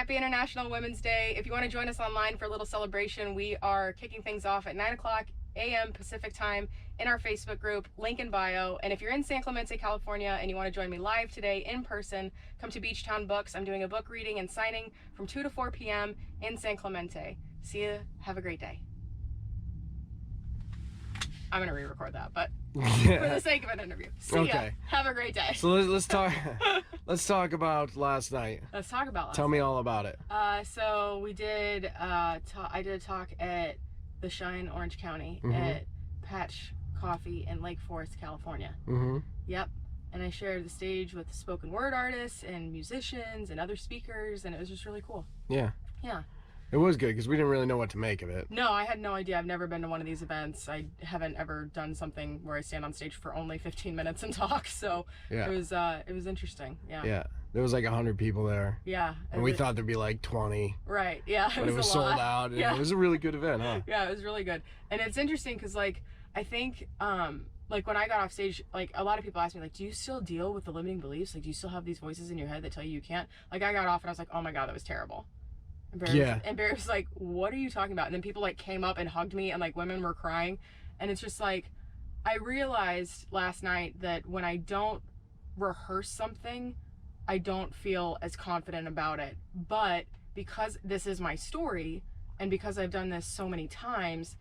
Happy International Women's Day. If you want to join us online for a little celebration, we are kicking things off at 9 o'clock a.m. Pacific time in our Facebook group, link in bio. And if you're in San Clemente, California, and you want to join me live today in person, come to Beachtown Books. I'm doing a book reading and signing from 2 to 4 p.m. in San Clemente. See you. Have a great day. I'm going to re-record that, but for the sake of an interview. See ya. Have a great day. So let's talk. Let's talk about last night. Let's talk about last Tell night. me all about it. So we did. I did a talk at the Shine, Orange County, at Patch Coffee in Lake Forest, California. Yep. And I shared the stage with spoken word artists and musicians and other speakers, and it was just really cool. Yeah. Yeah. It was good because we didn't really know what to make of it. No, I had no idea. I've never been to one of these events. I haven't ever done something where I stand on stage for only 15 minutes and talk. So yeah. It was interesting. Yeah. Yeah. There was like 100 people there. Yeah. And we thought there'd be like 20. Right. Yeah. But it was sold out. And yeah. It was a really good event, huh? Yeah, it was really good. And it's interesting because like I think like when I got off stage, like a lot of people ask me like, do you still deal with the limiting beliefs? Like, do you still have these voices in your head that tell you can't? Like I got off and I was like, oh my God, that was terrible. And Barry was like, what are you talking about? And then people like came up and hugged me and like women were crying. And it's just like, I realized last night that when I don't rehearse something, I don't feel as confident about it. But because this is my story and because I've done this so many times,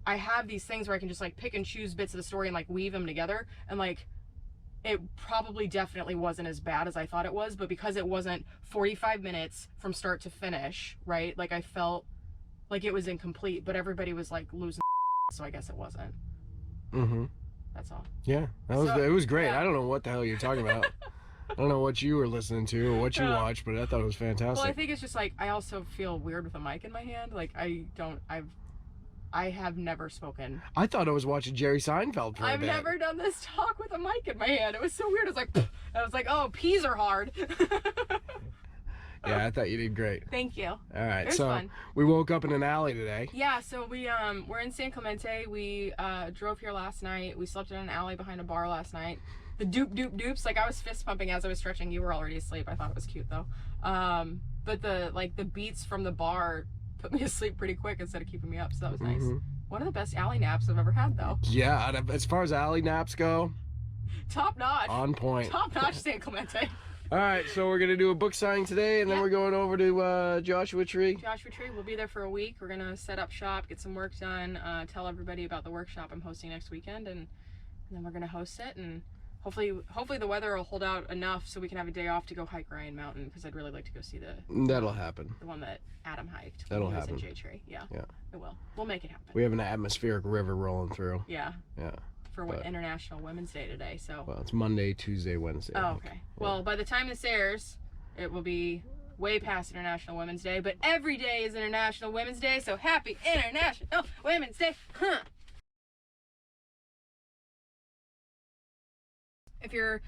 I have these things where I can just like pick and choose bits of the story and like weave them together. And like, it probably definitely wasn't as bad as I thought it was, but because it wasn't 45 minutes from start to finish, right? Like I felt like it was incomplete, but everybody was like losing, so I guess it wasn't. That's all. Yeah, it was great. Yeah. I don't know what the hell you're talking about. I don't know what you were listening to or what you watched, but I thought it was fantastic. Well, I think it's just like, I also feel weird with a mic in my hand. Like I have never spoken. I thought I was watching Jerry Seinfeld for a bit. I've never done this talk with a mic in my hand. It was so weird. I was like, oh, peas are hard. Yeah, I thought you did great. Thank you. All right, it was so fun. We woke up in an alley today. Yeah, so we're in San Clemente. We drove here last night. We slept in an alley behind a bar last night. The doops. Like I was fist pumping as I was stretching. You were already asleep. I thought it was cute though. But the beats from the bar put me to sleep pretty quick instead of keeping me up, so that was nice. One of the best alley naps I've ever had though. Yeah, as far as alley naps go, top notch. On point. Top notch San Clemente. All right, so we're gonna do a book signing today, and then we're going over to Joshua Tree. Joshua Tree. We'll be there for a week. We're gonna set up shop, get some work done, tell everybody about the workshop I'm hosting next weekend, and then we're gonna host it, and hopefully the weather will hold out enough so we can have a day off to go hike Ryan Mountain, because I'd really like to go see That'll happen. The one that Adam hiked. That'll happen. In J Tree. Yeah. It will. We'll make it happen. We have an atmospheric river rolling through. Yeah. Yeah. For International Women's Day today, so. Well, it's Monday, Tuesday, Wednesday. Oh, okay. Yeah. Well, by the time this airs, it will be way past International Women's Day, but every day is International Women's Day, so happy International Women's Day. Huh. If you're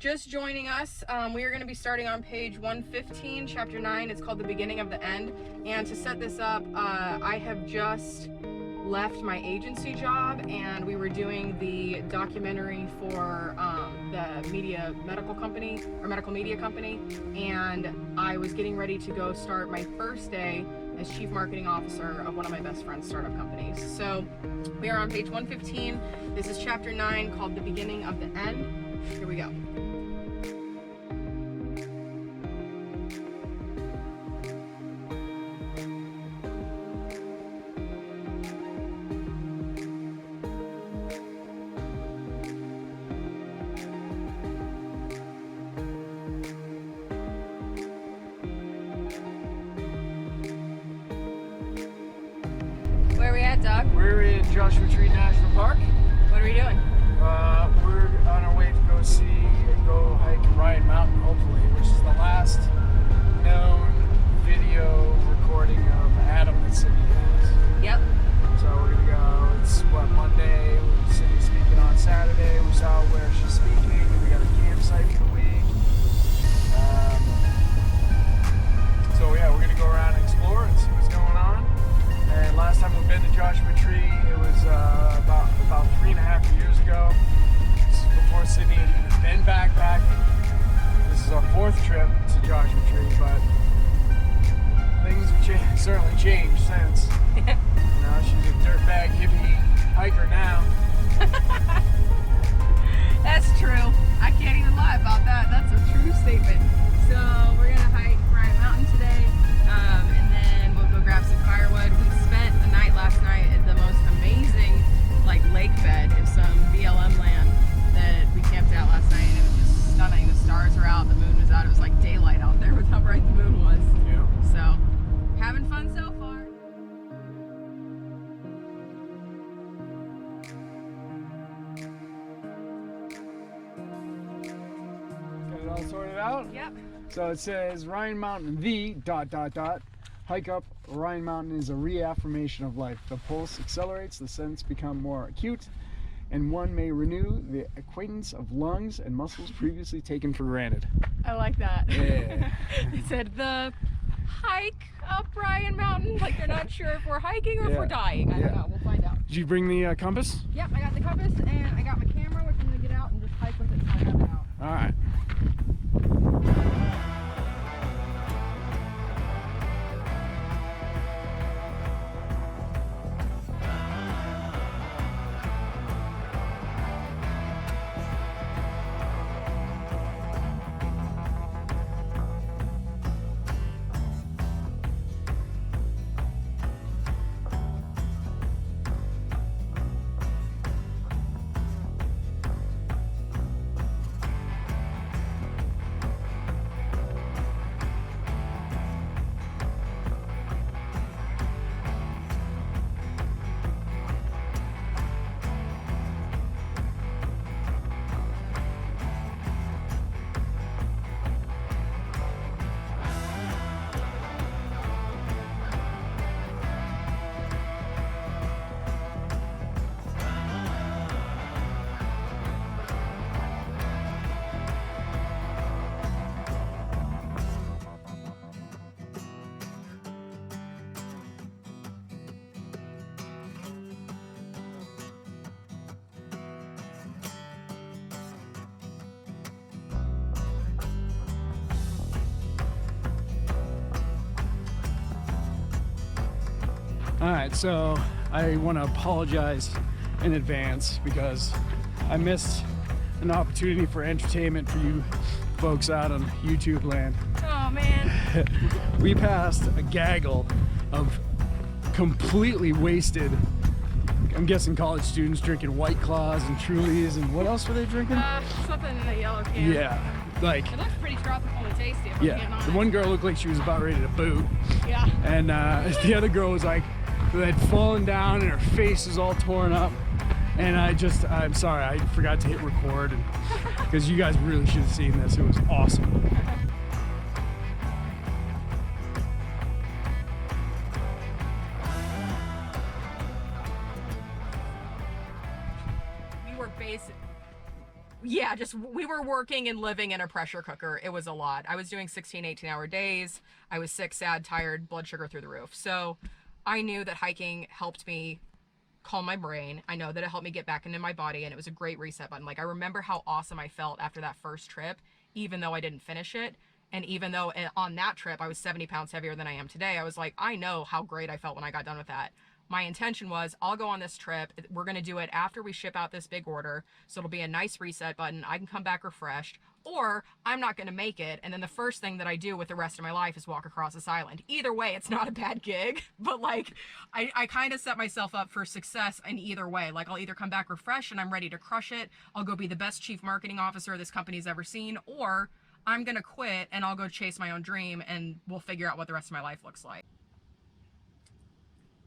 just joining us, we are going to be starting on page 115, chapter 9. It's called The Beginning of the End. And to set this up, I have just left my agency job, and we were doing the documentary for the medical media company, and I was getting ready to go start my first day as chief marketing officer of one of my best friend's startup companies. So we are on page 115. This is chapter 9 called The Beginning of the End. Here we go. Where are we at, Doug? We're in Joshua Tree National Park. What are we doing? We're on our way to go hike Ryan Mountain, hopefully, which is the last known video recording of Adam that Sydney has. Yep. So we're gonna go. It's Monday. Sydney's speaking on Saturday. We saw where she's speaking, and we got a campsite for the week. So yeah, we're gonna go around and explore and see what's going on. And last time we've been to Joshua Tree, it was about 3.5 years ago. This is before Sydney had even been backpacking. This is our 4th trip to certainly changed since. Now she's a dirtbag hippie hiker now. That's true. I can't even lie about that. That's a true statement. So we're gonna hike Ryan Mountain today, and then we'll go grab some firewood. We spent the night last night at the most amazing lake bed of some BLM land that we camped out last night, and it was just stunning. The stars were out, the moon was out. It was like daylight out there with how bright the moon was. Yeah. So having fun so far. Got it all sorted out? Yep. So it says Ryan Mountain, the ... Hike up Ryan Mountain is a reaffirmation of life. The pulse accelerates, the sense become more acute, and one may renew the acquaintance of lungs and muscles previously taken for granted. I like that. Yeah. It said the hike up Ryan Mountain. Like they're not sure if we're hiking or if we're dying. I don't know. We'll find out. Did you bring the compass? Yep, I got the compass and I got my camera, which I'm gonna get out and just hike with it until I have it out. All right. All right, so I want to apologize in advance because I missed an opportunity for entertainment for you folks out on YouTube land. Oh man. We passed a gaggle of completely wasted, I'm guessing college students drinking White Claws and Trulies, and what else were they drinking? Something in a yellow can. Yeah, like, It looks pretty tropical and tasty if I'm getting yeah. honest. The one girl looked like she was about ready to boot. Yeah. And the other girl was like, had fallen down and her face was all torn up. And I'm sorry, I forgot to hit record because you guys really should have seen this. It was awesome. We were we were working and living in a pressure cooker. It was a lot. I was doing 16, 18-hour days. I was sick, sad, tired, blood sugar through the roof. So I knew that hiking helped me calm my brain. I know that it helped me get back into my body, and it was a great reset button. Like, I remember how awesome I felt after that first trip, even though I didn't finish it. And even though on that trip I was 70 pounds heavier than I am today, I was like, I know how great I felt when I got done with that. My intention was, I'll go on this trip. We're going to do it after we ship out this big order. So it'll be a nice reset button. I can come back refreshed, or I'm not going to make it. And then the first thing that I do with the rest of my life is walk across this island. Either way, it's not a bad gig, but like, I kind of set myself up for success in either way. Like, I'll either come back refreshed and I'm ready to crush it. I'll go be the best chief marketing officer this company's ever seen, or I'm going to quit and I'll go chase my own dream and we'll figure out what the rest of my life looks like.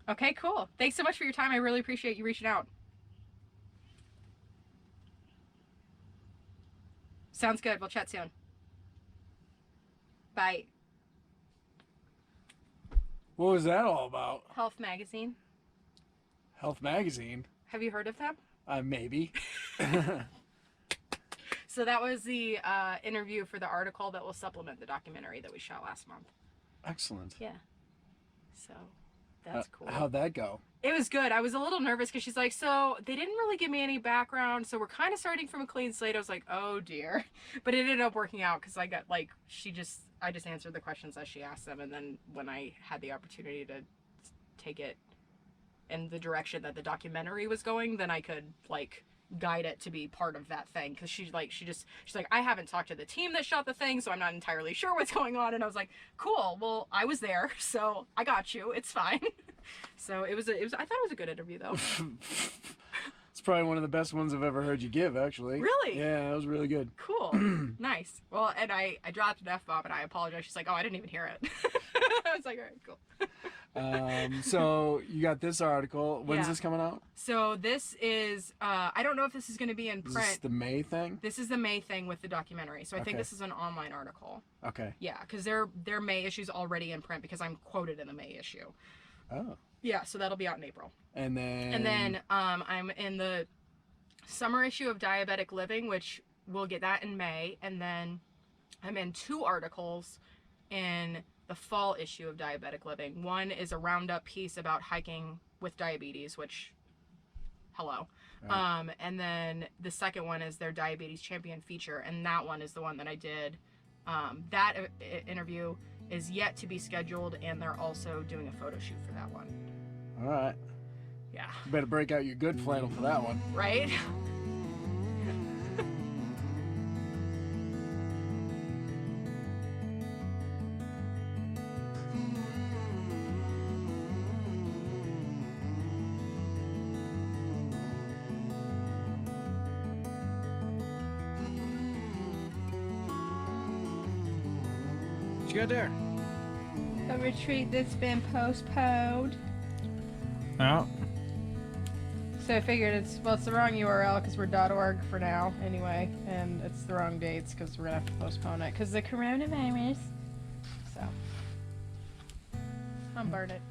Okay, cool. Thanks so much for your time. I really appreciate you reaching out. Sounds good. We'll chat soon. Bye. What was that all about? Health Magazine. Health Magazine? Have you heard of them? Maybe. So that was the interview for the article that will supplement the documentary that we shot last month. Excellent. Yeah. So that's cool. How'd that go? It was good. I was a little nervous because she's like, so they didn't really give me any background, so we're kind of starting from a clean slate. I was like, oh dear. But it ended up working out because I got, like, she just, I just answered the questions as she asked them, and then when I had the opportunity to take it in the direction that the documentary was going, then I could like guide it to be part of that thing. Because she's like, she's like, I haven't talked to the team that shot the thing, so I'm not entirely sure what's going on. And I was like, cool, well, I was there, so I got you, it's fine. So it was I thought it was a good interview though. It's probably one of the best ones I've ever heard you give, actually. Really? Yeah, that was really good. Cool. Nice. Well, and I dropped an F-bomb and I apologize. She's like, oh, I didn't even hear it. I was like, all right, cool. So you got this article. When's this coming out? So this is, I don't know if this is going to be in print. Is this the May thing? This is the May thing with the documentary. So I think this is an online article. Okay. Yeah, because their May issue's already in print because I'm quoted in the May issue. Oh. Yeah, so that'll be out in April. And then I'm in the summer issue of Diabetic Living, which we'll get that in May. And then I'm in 2 articles in the fall issue of Diabetic Living. One is a roundup piece about hiking with diabetes, which, hello. Right. And then the second one is their Diabetes Champion feature, and that one is the one that I did. That interview is yet to be scheduled, and they're also doing a photo shoot for that one. All right. Yeah. You better break out your good flannel for that one. Right? What you got there? A retreat that's been postponed. Oh. So I figured it's the wrong URL because we're .org for now anyway, and it's the wrong dates because we're gonna have to postpone it because the coronavirus. So unburn it.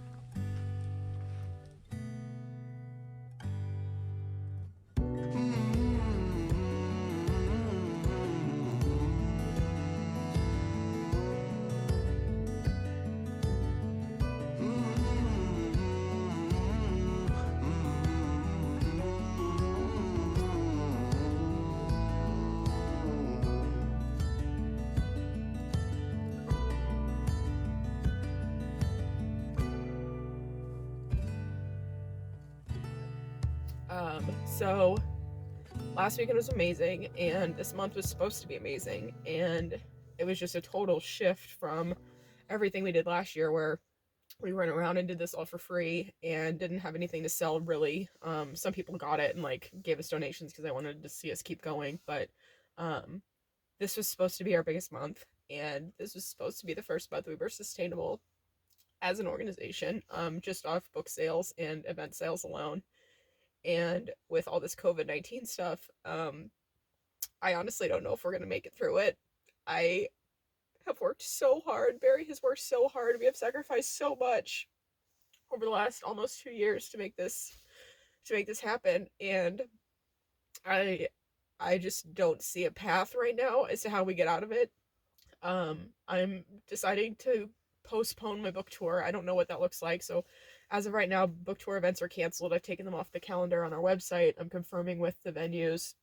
So last weekend was amazing, and this month was supposed to be amazing, and it was just a total shift from everything we did last year where we went around and did this all for free and didn't have anything to sell really. Some people got it and like gave us donations because they wanted to see us keep going, but this was supposed to be our biggest month, and this was supposed to be the first month we were sustainable as an organization, just off book sales and event sales alone. And with all this COVID-19 stuff, I honestly don't know if we're going to make it through it. I have worked so hard. Barry has worked so hard. We have sacrificed so much over the last almost 2 years to make this happen. And I just don't see a path right now as to how we get out of it. I'm deciding to postpone my book tour. I don't know what that looks like. So as of right now, book tour events are canceled. I've taken them off the calendar on our website. I'm confirming with the venues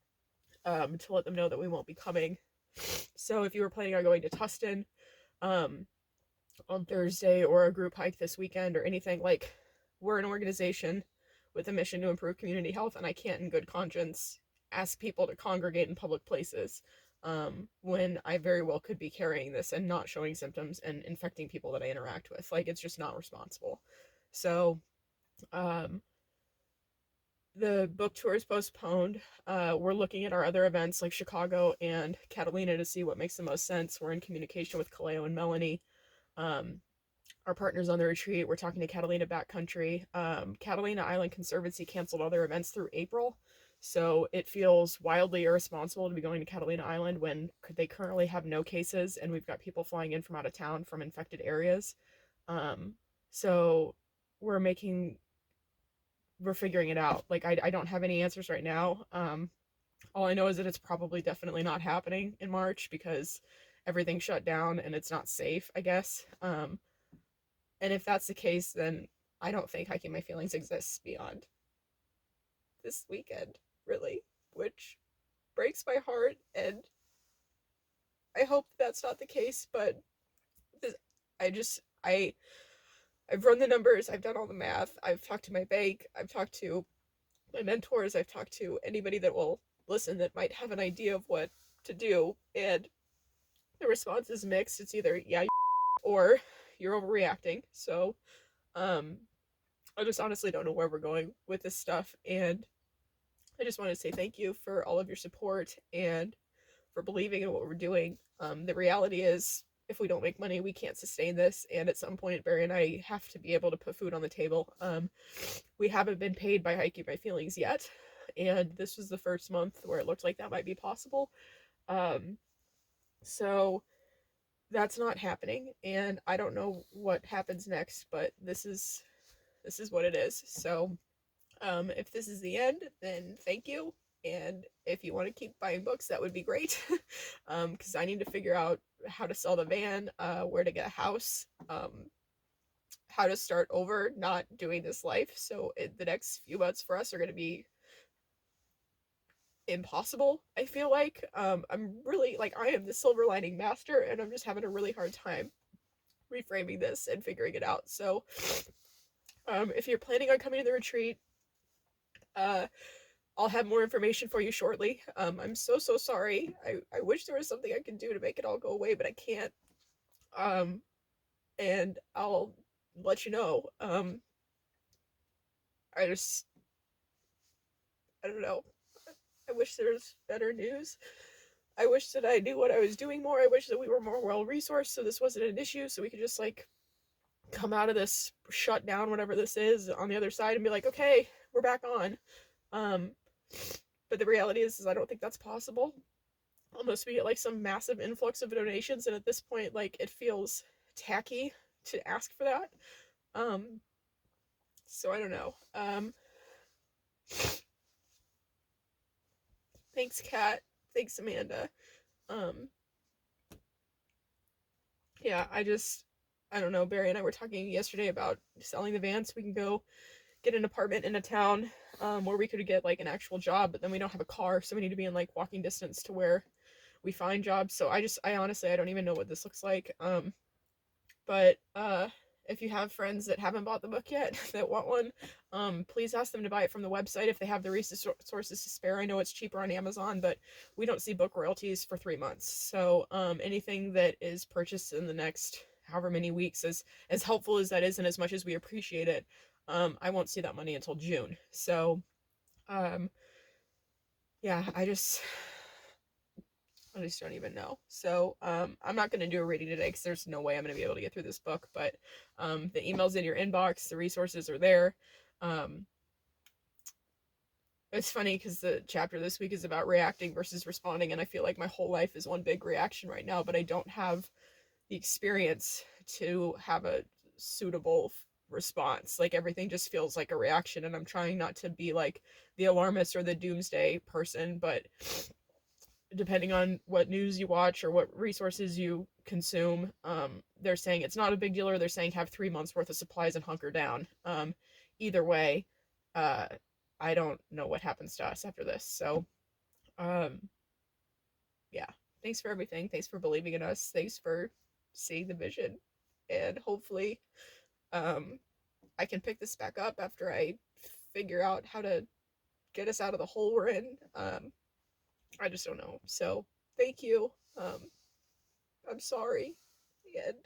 to let them know that we won't be coming. So if you were planning on going to Tustin on Thursday, or a group hike this weekend, or anything, like, we're an organization with a mission to improve community health, and I can't in good conscience ask people to congregate in public places when I very well could be carrying this and not showing symptoms and infecting people that I interact with. Like, it's just not responsible. So, the book tour is postponed. We're looking at our other events like Chicago and Catalina to see what makes the most sense. We're in communication with Kaleo and Melanie, our partners on the retreat. We're talking to Catalina Backcountry. Catalina Island Conservancy canceled all their events through April. So it feels wildly irresponsible to be going to Catalina Island when they currently have no cases and we've got people flying in from out of town from infected areas. So we're figuring it out. Like, I don't have any answers right now. All I know is that it's probably definitely not happening in March because everything's shut down and it's not safe, I guess. And if that's the case, then I don't think Hiking My Feelings exists beyond this weekend, really, which breaks my heart, and I hope that's not the case, but I've run the numbers, I've done all the math, I've talked to my bank, I've talked to my mentors, I've talked to anybody that will listen that might have an idea of what to do, and the response is mixed. It's either yeah or you're overreacting. So I just honestly don't know where we're going with this stuff, and I just want to say thank you for all of your support and for believing in what we're doing. The reality is, if we don't make money, we can't sustain this, and at some point, Barry and I have to be able to put food on the table. We haven't been paid by Hiking My Feelings yet, and this was the first month where it looked like that might be possible. So that's not happening, and I don't know what happens next, but this is what it is. So if this is the end, then thank you. And if you want to keep buying books, that would be great. Because I need to figure out how to sell the van, where to get a house, how to start over not doing this life. So the next few months for us are going to be impossible, I feel like. I'm really, like, I am the silver lining master, and I'm just having a really hard time reframing this and figuring it out. So if you're planning on coming to the retreat, I'll have more information for you shortly. I'm so sorry. I wish there was something I could do to make it all go away, but I can't. And I'll let you know. I don't know. I wish there was better news. I wish that I knew what I was doing more. I wish that we were more well resourced so this wasn't an issue, so we could just like come out of this shut down, whatever this is, on the other side and be like, okay, we're back on. But the reality is I don't think that's possible unless we get like some massive influx of donations, and at this point, like, it feels tacky to ask for that. So I don't know. Thanks, Kat. Thanks, Amanda. Yeah, I don't know. Barry and I were talking yesterday about selling the van so we can go get an apartment in a town where we could get like an actual job, but then we don't have a car, so we need to be in like walking distance to where we find jobs. So I honestly, I don't even know what this looks like. But if you have friends that haven't bought the book yet that want one, please ask them to buy it from the website if they have the resources to spare. I know it's cheaper on Amazon, but we don't see book royalties for 3 months. So anything that is purchased in the next however many weeks, as helpful as that is and as much as we appreciate it, I won't see that money until June. So yeah, I just don't even know. So I'm not going to do a reading today because there's no way I'm going to be able to get through this book, but the email's in your inbox, the resources are there. It's funny because the chapter this week is about reacting versus responding, and I feel like my whole life is one big reaction right now, but I don't have the experience to have a suitable response. Like, everything just feels like a reaction, and I'm trying not to be like the alarmist or the doomsday person, but depending on what news you watch or what resources you consume, they're saying it's not a big deal, or they're saying have 3 months worth of supplies and hunker down. Either way, I don't know what happens to us after this. So yeah, thanks for everything. Thanks for believing in us. Thanks for seeing the vision, and hopefully I can pick this back up after I figure out how to get us out of the hole we're in. I just don't know. So thank you. I'm sorry, and